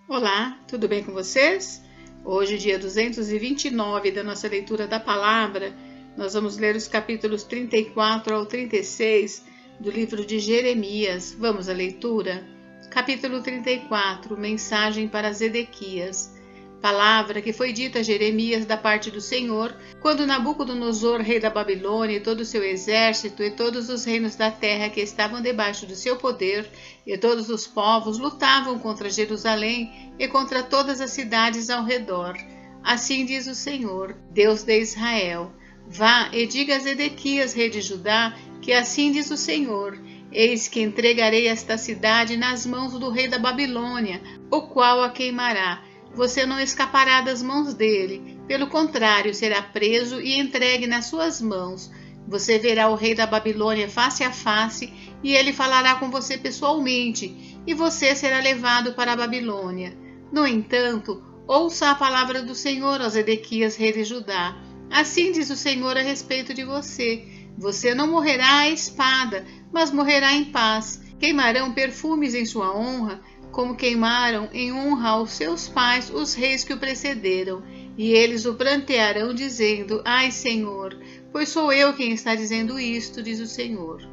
Olá, tudo bem com vocês? Hoje, dia 229 da nossa leitura da palavra, nós vamos ler os capítulos 34 ao 36 do livro de Jeremias. Vamos à leitura? Capítulo 34, Mensagem para Zedequias. Palavra que foi dita a Jeremias da parte do Senhor, quando Nabucodonosor, rei da Babilônia, e todo o seu exército, e todos os reinos da terra que estavam debaixo do seu poder, e todos os povos lutavam contra Jerusalém e contra todas as cidades ao redor. Assim diz o Senhor, Deus de Israel: Vá e diga a Zedequias, rei de Judá, que assim diz o Senhor: Eis que entregarei esta cidade nas mãos do rei da Babilônia, o qual a queimará. Você não escapará das mãos dele, pelo contrário, será preso e entregue nas suas mãos. Você verá o rei da Babilônia face a face, e ele falará com você pessoalmente, e você será levado para a Babilônia. No entanto, ouça a palavra do Senhor, ó Zedequias, rei de Judá. Assim diz o Senhor a respeito de você: Você não morrerá à espada, mas morrerá em paz. Queimarão perfumes em sua honra, como queimaram em honra aos seus pais os reis que o precederam, e eles o prantearão, dizendo: Ai, Senhor, pois sou eu quem está dizendo isto, diz o Senhor.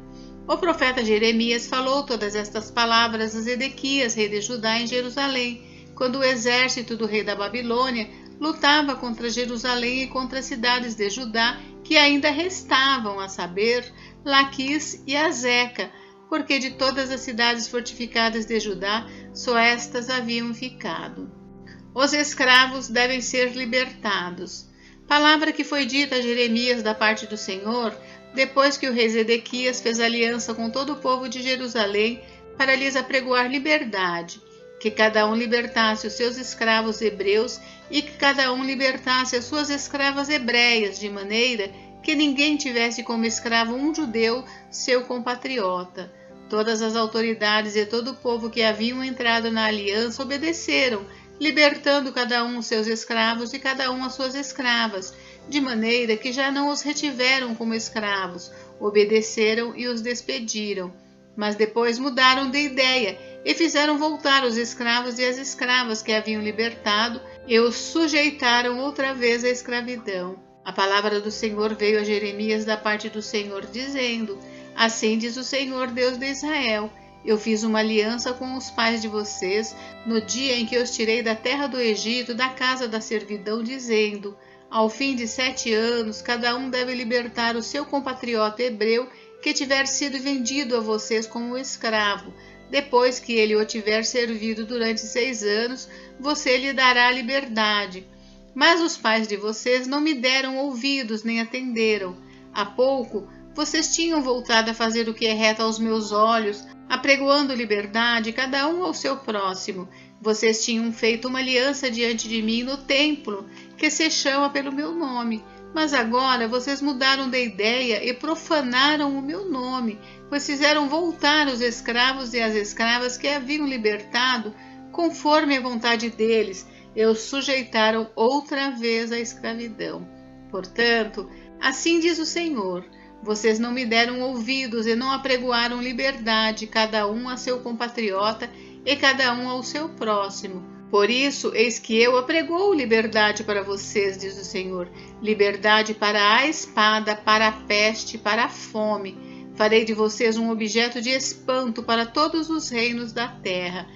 O profeta Jeremias falou todas estas palavras a Zedequias, rei de Judá, em Jerusalém, quando o exército do rei da Babilônia lutava contra Jerusalém e contra as cidades de Judá que ainda restavam, a saber, Laquis e Azeca, porque de todas as cidades fortificadas de Judá, só estas haviam ficado. Os escravos devem ser libertados. Palavra que foi dita a Jeremias da parte do Senhor, depois que o rei Zedequias fez aliança com todo o povo de Jerusalém para lhes apregoar liberdade, que cada um libertasse os seus escravos hebreus e que cada um libertasse as suas escravas hebreias, de maneira que ninguém tivesse como escravo um judeu, seu compatriota. Todas as autoridades e todo o povo que haviam entrado na aliança obedeceram, libertando cada um os seus escravos e cada um as suas escravas, de maneira que já não os retiveram como escravos, obedeceram e os despediram. Mas depois mudaram de ideia e fizeram voltar os escravos e as escravas que haviam libertado e os sujeitaram outra vez à escravidão. A palavra do Senhor veio a Jeremias da parte do Senhor, dizendo: Assim diz o Senhor, Deus de Israel: Eu fiz uma aliança com os pais de vocês no dia em que os tirei da terra do Egito, da casa da servidão, dizendo: Ao fim de 7 anos, cada um deve libertar o seu compatriota hebreu que tiver sido vendido a vocês como escravo. Depois que ele o tiver servido durante 6 anos, você lhe dará a liberdade. Mas os pais de vocês não me deram ouvidos nem atenderam. Há pouco, vocês tinham voltado a fazer o que é reto aos meus olhos, apregoando liberdade cada um ao seu próximo. Vocês tinham feito uma aliança diante de mim no templo, que se chama pelo meu nome. Mas agora vocês mudaram de ideia e profanaram o meu nome, pois fizeram voltar os escravos e as escravas que haviam libertado, conforme a vontade deles, e os sujeitaram outra vez à escravidão. Portanto, assim diz o Senhor: Vocês não me deram ouvidos e não apregoaram liberdade, cada um a seu compatriota e cada um ao seu próximo. Por isso, eis que eu apregoo liberdade para vocês, diz o Senhor, liberdade para a espada, para a peste, para a fome. Farei de vocês um objeto de espanto para todos os reinos da terra.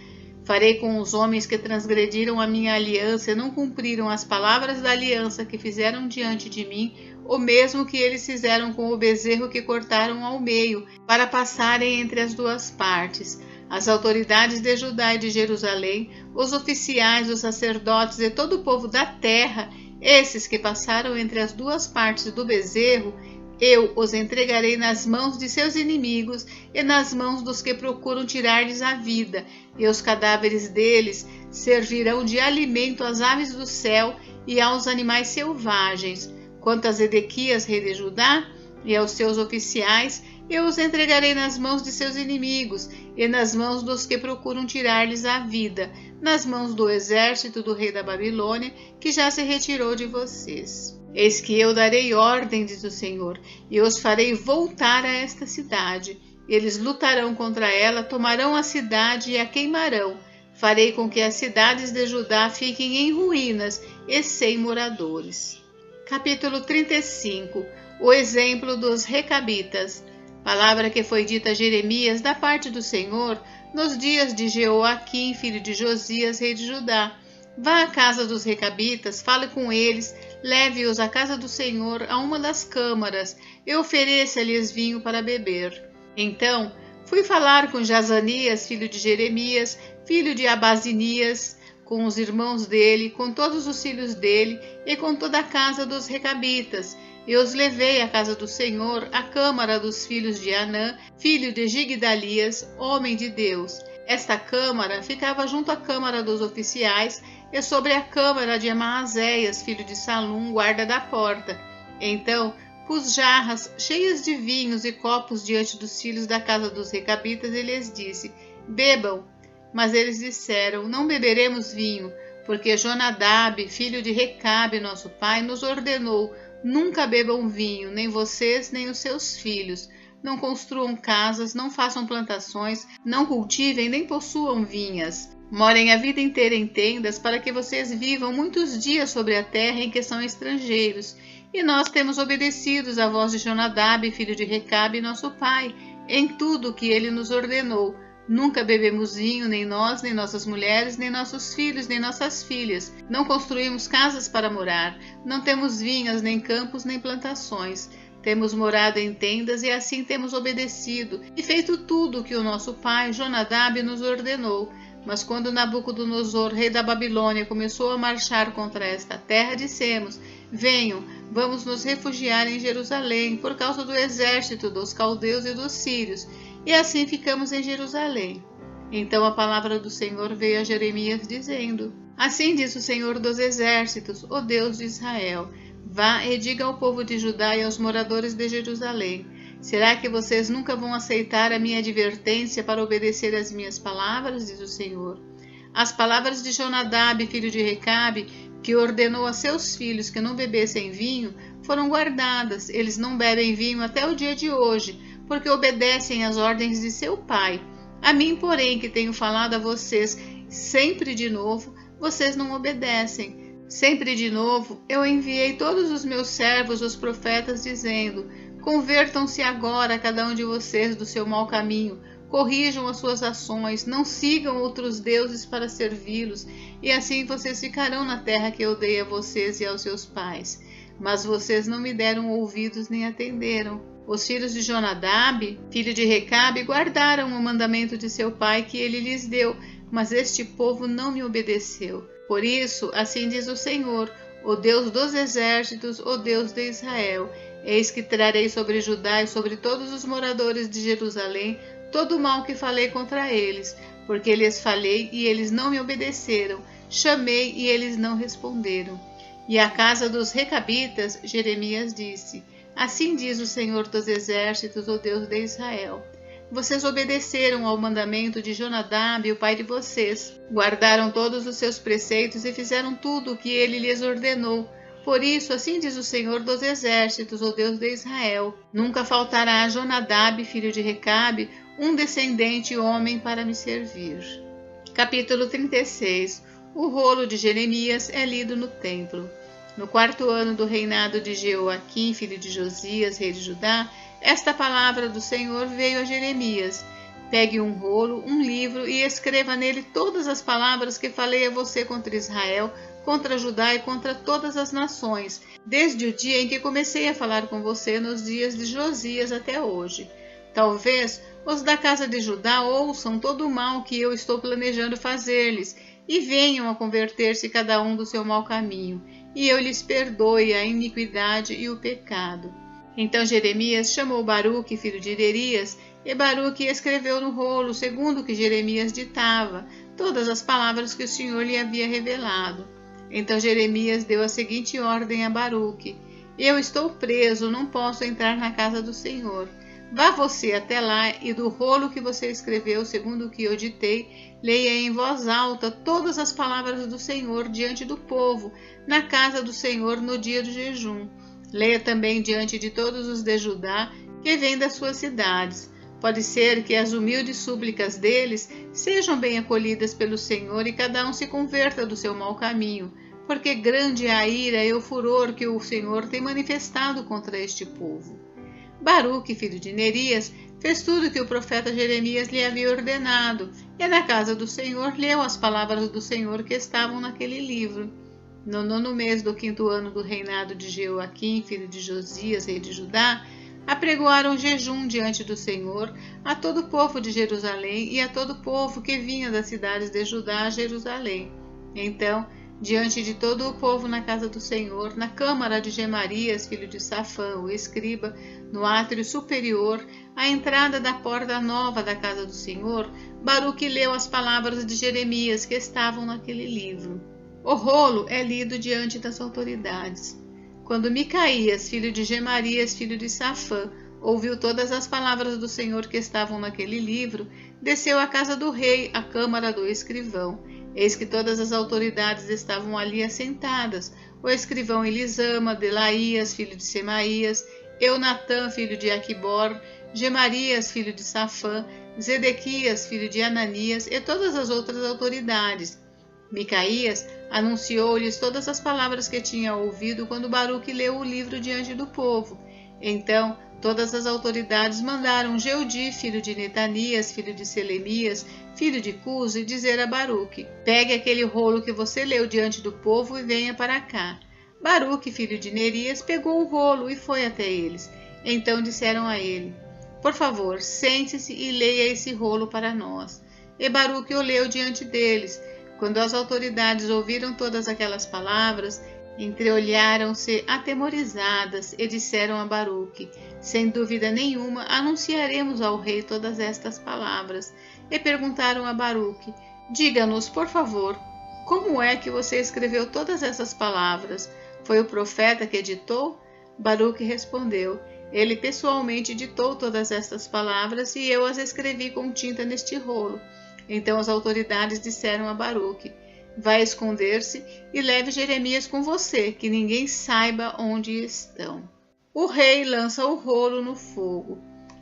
Farei com os homens que transgrediram a minha aliança e não cumpriram as palavras da aliança que fizeram diante de mim, o mesmo que eles fizeram com o bezerro que cortaram ao meio, para passarem entre as duas partes. As autoridades de Judá e de Jerusalém, os oficiais, os sacerdotes e todo o povo da terra, esses que passaram entre as duas partes do bezerro, eu os entregarei nas mãos de seus inimigos e nas mãos dos que procuram tirar-lhes a vida, e os cadáveres deles servirão de alimento às aves do céu e aos animais selvagens. Quanto a Zedequias, rei de Judá, e aos seus oficiais, eu os entregarei nas mãos de seus inimigos e nas mãos dos que procuram tirar-lhes a vida, nas mãos do exército do rei da Babilônia, que já se retirou de vocês. Eis que eu darei ordem, diz o Senhor, e os farei voltar a esta cidade. Eles lutarão contra ela, tomarão a cidade e a queimarão. Farei com que as cidades de Judá fiquem em ruínas e sem moradores. Capítulo 35. O exemplo dos Recabitas. Palavra que foi dita a Jeremias da parte do Senhor nos dias de Jeoaquim, filho de Josias, rei de Judá. Vá à casa dos Recabitas, fale com eles, leve-os à casa do Senhor a uma das câmaras e ofereça-lhes vinho para beber. Então fui falar com Jazanias, filho de Jeremias, filho de Abazinias, com os irmãos dele, com todos os filhos dele e com toda a casa dos Recabitas. E os levei à casa do Senhor, à câmara dos filhos de Anã, filho de Gigdalias, homem de Deus. Esta câmara ficava junto à câmara dos oficiais e sobre a câmara de Maazéias, filho de Salum, guarda da porta. Então pus jarras cheias de vinhos e copos diante dos filhos da casa dos Recabitas e lhes disse: bebam. Mas eles disseram: não beberemos vinho, porque Jonadab, filho de Recabe, nosso pai, nos ordenou: nunca bebam vinho, nem vocês, nem os seus filhos. Não construam casas, não façam plantações, não cultivem, nem possuam vinhas. Morem a vida inteira em tendas, para que vocês vivam muitos dias sobre a terra em que são estrangeiros. E nós temos obedecido à voz de Jonadab, filho de Recabe, nosso pai, em tudo o que ele nos ordenou. Nunca bebemos vinho, nem nós, nem nossas mulheres, nem nossos filhos, nem nossas filhas. Não construímos casas para morar. Não temos vinhas, nem campos, nem plantações. Temos morado em tendas e assim temos obedecido e feito tudo o que o nosso pai, Jonadab, nos ordenou. Mas quando Nabucodonosor, rei da Babilônia, começou a marchar contra esta terra, dissemos: venham, vamos nos refugiar em Jerusalém, por causa do exército dos caldeus e dos sírios. E assim ficamos em Jerusalém. Então a palavra do Senhor veio a Jeremias dizendo: assim diz o Senhor dos exércitos, o Deus de Israel: vá e diga ao povo de Judá e aos moradores de Jerusalém: será que vocês nunca vão aceitar a minha advertência para obedecer às minhas palavras, diz o Senhor? As palavras de Jonadab, filho de Recabe, que ordenou a seus filhos que não bebessem vinho, foram guardadas. Eles não bebem vinho até o dia de hoje, porque obedecem às ordens de seu pai. A mim, porém, que tenho falado a vocês sempre de novo, vocês não obedecem. Sempre de novo, eu enviei todos os meus servos, os profetas, dizendo: convertam-se agora, cada um de vocês, do seu mau caminho, corrijam as suas ações, não sigam outros deuses para servi-los, e assim vocês ficarão na terra que eu dei a vocês e aos seus pais. Mas vocês não me deram ouvidos nem atenderam. Os filhos de Jonadab, filho de Recabe, guardaram o mandamento de seu pai que ele lhes deu, mas este povo não me obedeceu. Por isso, assim diz o Senhor, o Deus dos exércitos, o Deus de Israel: eis que trarei sobre Judá e sobre todos os moradores de Jerusalém todo o mal que falei contra eles, porque lhes falei e eles não me obedeceram, chamei e eles não responderam. E à casa dos Recabitas, Jeremias disse: assim diz o Senhor dos exércitos, o Deus de Israel: vocês obedeceram ao mandamento de Jonadab, o pai de vocês, guardaram todos os seus preceitos e fizeram tudo o que ele lhes ordenou. Por isso, assim diz o Senhor dos exércitos, o Deus de Israel: nunca faltará a Jonadab, filho de Recabe, um descendente homem para me servir. Capítulo 36. O rolo de Jeremias é lido no templo. No 4º ano do reinado de Jeoaquim, filho de Josias, rei de Judá, esta palavra do Senhor veio a Jeremias: pegue um rolo, um livro, e escreva nele todas as palavras que falei a você contra Israel, contra Judá e contra todas as nações, desde o dia em que comecei a falar com você nos dias de Josias até hoje. Talvez os da casa de Judá ouçam todo o mal que eu estou planejando fazer-lhes e venham a converter-se cada um do seu mau caminho, e eu lhes perdoe a iniquidade e o pecado. Então Jeremias chamou Baruque, filho de Nerias, e Baruque escreveu no rolo, segundo o que Jeremias ditava, todas as palavras que o Senhor lhe havia revelado. Então Jeremias deu a seguinte ordem a Baruque: eu estou preso, não posso entrar na casa do Senhor. Vá você até lá e do rolo que você escreveu, segundo o que eu ditei, leia em voz alta todas as palavras do Senhor diante do povo, na casa do Senhor no dia do jejum. Leia também diante de todos os de Judá que vêm das suas cidades. Pode ser que as humildes súplicas deles sejam bem acolhidas pelo Senhor e cada um se converta do seu mau caminho, porque grande é a ira e o furor que o Senhor tem manifestado contra este povo. Baruque, filho de Nerias, fez tudo o que o profeta Jeremias lhe havia ordenado, e na casa do Senhor leu as palavras do Senhor que estavam naquele livro. No 9º mês do 5º ano do reinado de Jeoaquim, filho de Josias, rei de Judá, apregoaram jejum diante do Senhor a todo o povo de Jerusalém e a todo o povo que vinha das cidades de Judá a Jerusalém. Então, diante de todo o povo na casa do Senhor, na câmara de Gemarias, filho de Safã, o escriba, no átrio superior, à entrada da porta nova da casa do Senhor, Baruque leu as palavras de Jeremias que estavam naquele livro. O rolo é lido diante das autoridades. Quando Micaías, filho de Gemarias, filho de Safã, ouviu todas as palavras do Senhor que estavam naquele livro, desceu à casa do rei, à câmara do escrivão. Eis que todas as autoridades estavam ali assentadas, o escrivão Elisama, Delaías, filho de Semaías, Eunatã, filho de Aquibor, Gemarias, filho de Safã, Zedequias, filho de Ananias, e todas as outras autoridades. Micaías anunciou-lhes todas as palavras que tinha ouvido quando Baruque leu o livro diante do povo. Então, todas as autoridades mandaram Jeudi, filho de Netanias, filho de Selemias, filho de Cusi, dizer a Baruque: pegue aquele rolo que você leu diante do povo e venha para cá. Baruque, filho de Nerias, pegou o rolo e foi até eles. Então disseram a ele: por favor, sente-se e leia esse rolo para nós. E Baruque o leu diante deles. Quando as autoridades ouviram todas aquelas palavras, entreolharam-se atemorizadas e disseram a Baruque: sem dúvida nenhuma, anunciaremos ao rei todas estas palavras. E perguntaram a Baruque: diga-nos, por favor, como é que você escreveu todas essas palavras? Foi o profeta que ditou? Baruque respondeu: ele pessoalmente ditou todas estas palavras e eu as escrevi com tinta neste rolo. Então as autoridades disseram a Baruque: vai esconder-se e leve Jeremias com você, que ninguém saiba onde estão. O rei lança o rolo no fogo.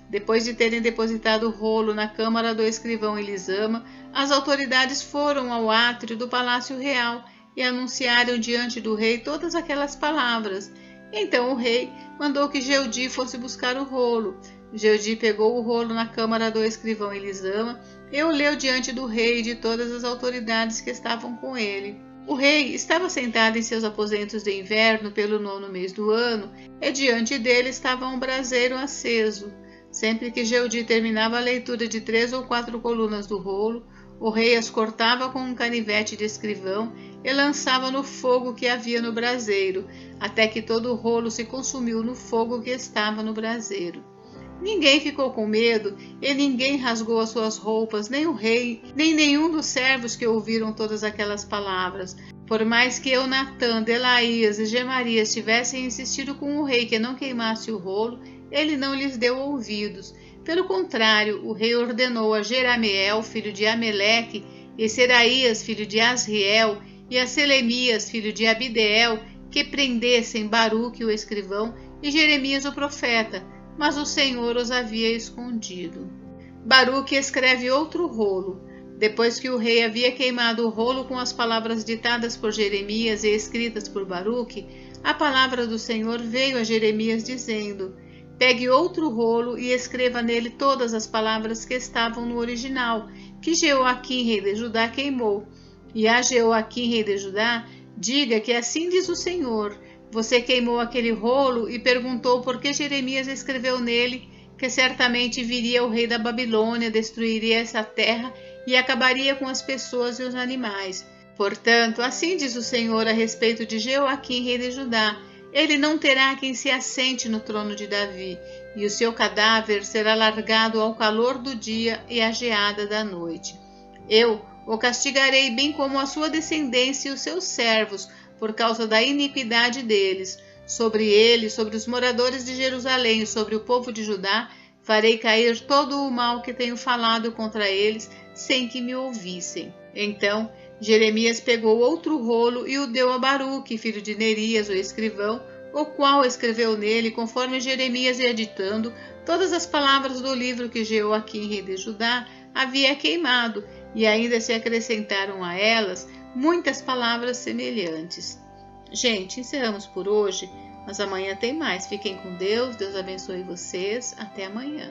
Depois de terem depositado o rolo na câmara do escrivão Elisama, as autoridades foram ao átrio do palácio real e anunciaram diante do rei todas aquelas palavras. Então o rei mandou que Jeudi fosse buscar o rolo. Jeudi pegou o rolo na câmara do escrivão Elisama e o leu diante do rei e de todas as autoridades que estavam com ele. O rei estava sentado em seus aposentos de inverno pelo 9º mês do ano, e diante dele estava um braseiro aceso. Sempre que Jeudi terminava a leitura de 3 ou 4 colunas do rolo, o rei as cortava com um canivete de escrivão e lançava no fogo que havia no braseiro, até que todo o rolo se consumiu no fogo que estava no braseiro. Ninguém ficou com medo e ninguém rasgou as suas roupas, nem o rei, nem nenhum dos servos que ouviram todas aquelas palavras. Por mais que Eunatã, Delaías e Gemarias tivessem insistido com o rei que não queimasse o rolo, ele não lhes deu ouvidos. Pelo contrário, o rei ordenou a Jerameel, filho de Ameleque, e Seraías, filho de Asriel, e a Selemias, filho de Abideel, que prendessem Baruque, o escrivão, e Jeremias, o profeta, mas o Senhor os havia escondido. Baruque escreve outro rolo. Depois que o rei havia queimado o rolo com as palavras ditadas por Jeremias e escritas por Baruque, a palavra do Senhor veio a Jeremias dizendo: pegue outro rolo e escreva nele todas as palavras que estavam no original, que Jeoaquim, rei de Judá, queimou. E a Jeoaquim, rei de Judá, diga que assim diz o Senhor: você queimou aquele rolo e perguntou por que Jeremias escreveu nele que certamente viria o rei da Babilônia, destruiria essa terra e acabaria com as pessoas e os animais. Portanto, assim diz o Senhor a respeito de Jeoaquim, rei de Judá: ele não terá quem se assente no trono de Davi, e o seu cadáver será largado ao calor do dia e à geada da noite. Eu o castigarei bem como a sua descendência e os seus servos, por causa da iniquidade deles. Sobre ele, sobre os moradores de Jerusalém e sobre o povo de Judá, farei cair todo o mal que tenho falado contra eles, sem que me ouvissem. Então Jeremias pegou outro rolo e o deu a Baruque, filho de Nerias, o escrivão, o qual escreveu nele, conforme Jeremias ia ditando, Todas as palavras do livro que Jeoaquim, rei de Judá, havia queimado, e ainda se acrescentaram a elas muitas palavras semelhantes. Gente, encerramos por hoje, mas amanhã tem mais. Fiquem com Deus, Deus abençoe vocês. Até amanhã.